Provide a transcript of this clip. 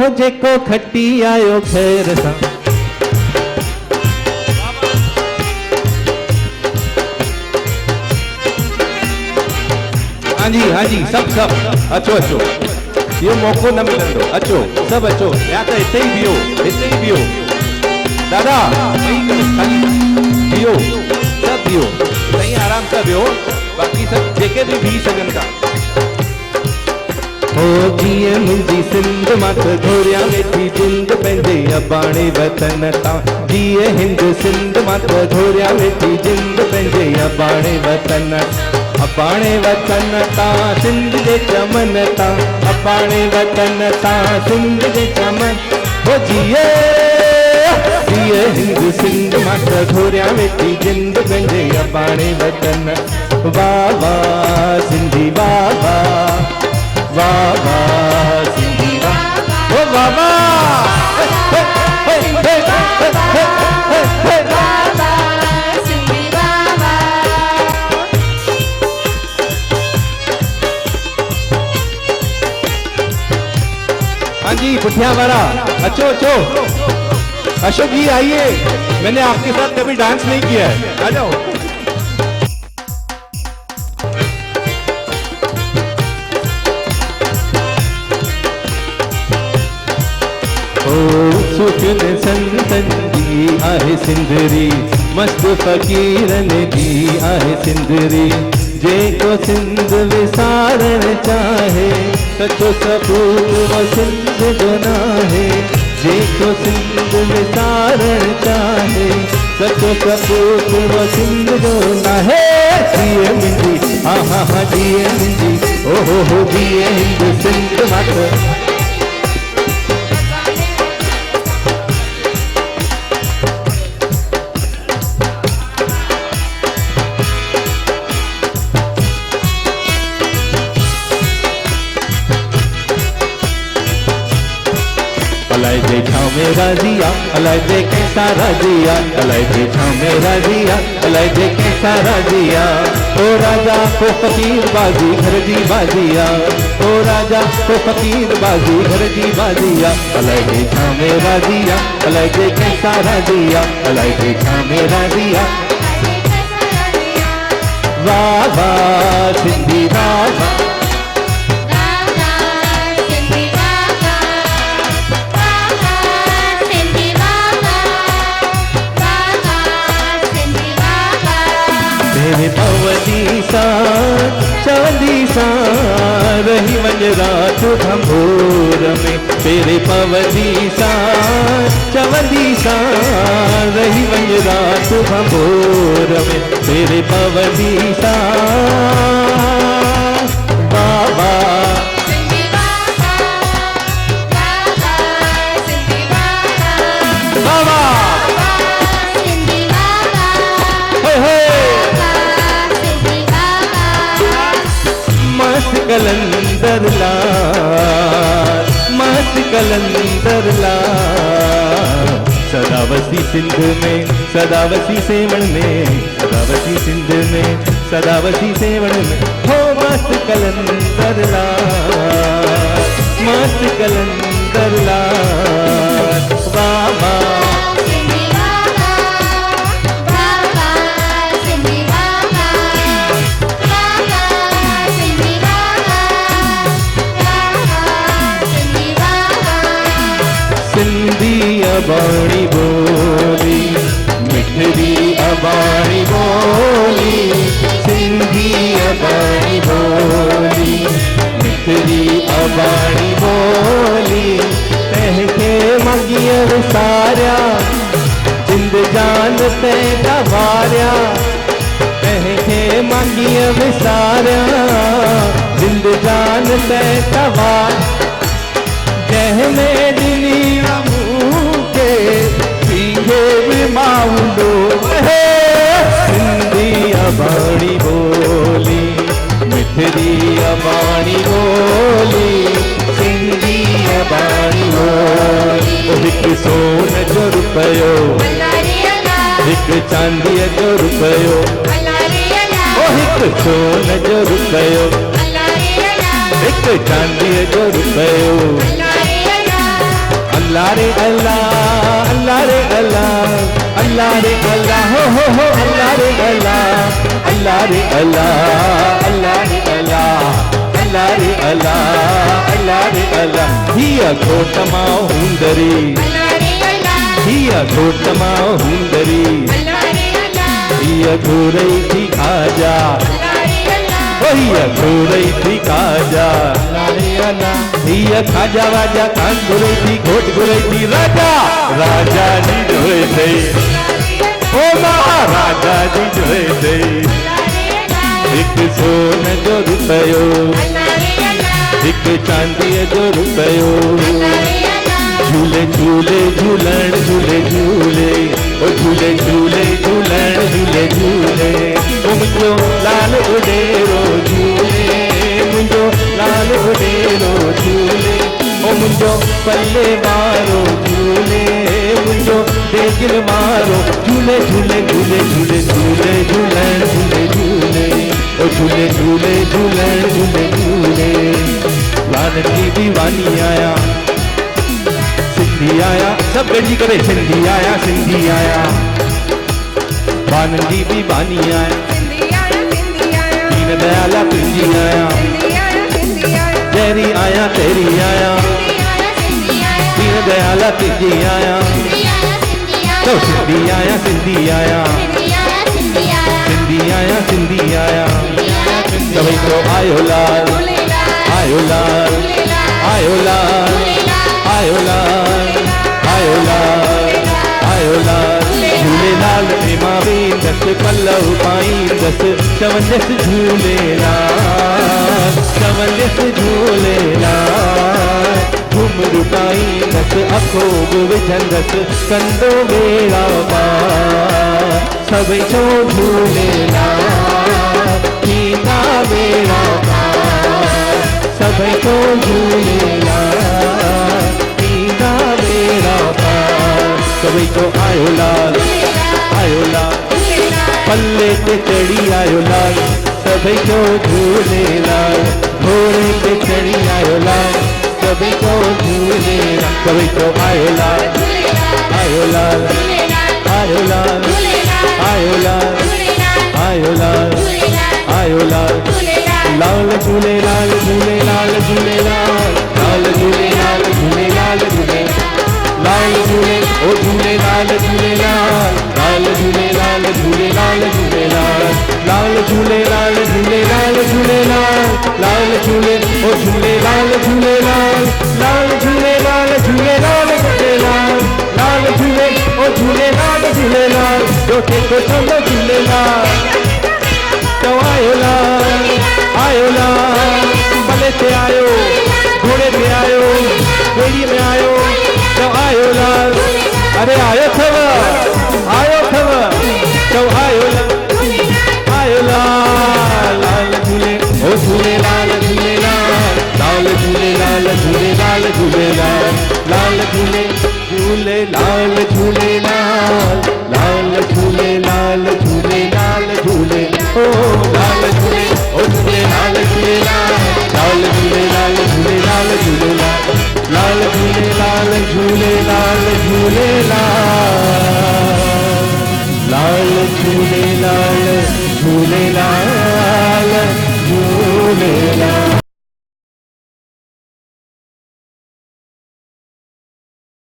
हो जेको खटी आयो खैर सां। हाँ जी सब अचो अचो, यो मौको न मिलंदो, अचो सब अचो, या तो हिते ही बियो दादा, खाली बियो, सब बियो, सही आराम सां बियो, बाकी सब जेके भी भी सघनि था। हो जीअं मुंहिंजी सिंध मां त घोरिया वेठी जिंद पंहिंजे अबाणे वतन तां, जीअं हिंद सिंध मां त घोरिया वेठी जिंद पंहिंजे अबाणे वतन, अबाणे वतन तां सिंध जे चमन तां, अबाणे वतन तां सिंध जे चमन। हो जीअं हिंद सिंध मां त घोरिया वेठी जिंद पंहिंजे अबाणे वतन। वाह वाह सिंधी वाह वाह, वाह वाह सिंधी वाह, ओ वाह वाह, हाँ जी पुठिया वाला, अचो अचो, अशोक जी आइए, मैंने आपके साथ कभी डांस नहीं किया है, आ जाओ। सुखन संतन जी आहे सिंधरी, मस्त फकीरन जी आहे सिंधरी, जेको सिंध विसारण चाहे, सचो सपूत वो सिंध जो नाहे, जेको सिंध विसारण चाहे, सचो सपूत वो सिंध जो नाहे। जीए मुंहिंजी हा हा हा जीए मुंहिंजी, ओहो हो जीए हिंद सिंध मात। अलाए जे छाव में राजिया, अलाए जे कैसा राजिया, अलाए जे छाव में राजिया, अलाए जे कैसा राजिया, ओ राजा को फकीर बाजी घर जी बाजिया, ओ राजा को फकीर बाजी घर जी बाजिया, अलाए जे छाव में राजिया, अलाए जे कैसा राजिया, अलाए जे छाव में राजिया। वाह वाह सिंधी वाह वाह, तेरे पवनी सा चवंदी सा रही वञ रात भंभोर में, तेरे पवनी सा चवंदी सा रही वञ रात भंभोर में, तेरे पवनी सा बाबा। कलंदर लाल, मस्त कलंदर लाल, सदावसी सिंध में सदावसी सेवण में, सदावसी सिंध में सदावसी सेवण में, हो मस्त कलंदर लाल, मस्त कलंदर लाल। वाह वाह सिंधी अबाणी बोली, मिठड़ी अबाणी बोली, सिंधी अबाणी बोली, मिठड़ी अबाणी बोली, तंहिंखे मॻीअ विसारिया, जिंद जान ते वारिया, तंहिंखे मॻीअ विसारिया, जिंद जान ते वारिया, जंहिंमें ॾिनी मूंखे पींघे बि माऊंदो, सिंधी अबाणी बोली, मिठड़ी अबाणी बोली, सिंधी अबाणी बोली। हिकु सोन जो रुपयो, हिकु चांदीअ जो रुपयो, हिकु सोन जो रुपयो, हिकु चांदीअ जो रुपयो, अल्लाह रे अल्लाह, अल्लाह रे अल्लाह, अल्लाह रे अल्लाह, हो अल्लाह रे अल्लाह, अल्लाह रे अल्लाह, अल्लाह रे अल्लाह, अल्लाह रे अल्लाह, अल्लाह रे अल्लाह. हिया खोटमा हुंदरी, हिया खोटमा हुंदरी, हिया घोरई थी खाजा, हिया घोरई थी खाजा, हिया खाजा वाजा कान घोरई थी, घोट घोरई थी राजा, राजा जी जोए थे, ओ महाराजा जी जोए थे. एक सोन जो रुपयो, एक चांदी जो रुपयो, झूले झूले झूलन झूले झूले, ओ झूले झूले झूलन झूले झूले, ओ मुझो लाल उडेरो झूले, मुझो लाल उडेरो झूले, ओ मुझो पल्ले मारो झूले, मुझो देगिल मारो झूले झूले झूले झूले झूले झूलन झूले झूले, ओ झूले झूले झूलन झूले झूले. लाल की दीवानी आया, सिंधी आया, सब गड़ी करे, सिंधी आया, सिंधी आया, बानंदी भी बानी आया, दीन दयाला पिंजी आया, तेरी आया, तेरी आया, दीन दयाला पिंजी आया, तो सिंधी आया, सिंधी आया, सिंधी आया, सिंधी आया. सभी को आयो लाल, आयो लाल, आयो लाल, आयो लाल, आयो लाल, आयो लाल. झूलेलाल प्रेमा वेंदस पल्लव पाईंदस, चवंदस झूलेलाल, चवंदस झूलेलाल. घुमरू पाईंदस अखो विझंदस, कंदो बेड़ा पार, सभई चो झूलेलाल, थींदा बेड़ा पार, सभई चो झूलेलाल, थींदा बेड़ा पार. सभई चो आयो लाल, आयो लाल, पल्ले ते चढ़ी आयो लाल, सभई चो झूलेलाल, घोड़े ते चढ़ी आयो लाल, सभई चो झूलेलाल. सभई चो आयो लाल, आयो लाल, आयो लाल, आयो लाल, आयो लाल, आयो लाल. लाल झूलेलाल, झूलेलाल, झूलेलाल, लाल झूलेलाल, झूलेलाल, झूलेलाल, लाल झूले, ओ झूलेलाल, झूलेलाल, लाल झूलेलाल, झूलेलाल, झूलेलाल, लाल झूलेलाल, झूलेलाल, झूलेलाल, लाल झूले, ओ झूलेलाल, झूलेलाल, लाल झूलेलाल, झूलेलाल, झूलेलाल, लाल झूले, ओ झूलेलाल, झूलेलाल, जोखे को चलो झूलेलाल. तो आयो लाल, आयो लाल, भले से आयो, घोड़े पे आयो, बेड़ी में आयो, तो आयो लाल. अरे आयो थव, आयो थव, तो आयो लाल, आयो लाल, लाल झूले, ओ झूलेलाल, झूलेलाल, लाल झूलेलाल, झूलेलाल, झूलेलाल, लाल झूले, झूलेलाल, झूलेलाल, लाल झूलेलाल, झूलेलाल, झूले, ओ लाल झूले, ओ झूलेलाल, झूलेलाल, लाल झूलेलाल, झूलेलाल, झूलेलाल, लाल झूलेलाल, झूलेलाल, झूलेलाल, लाल झूलेलाल, झूलेलाल, झूलेलाल.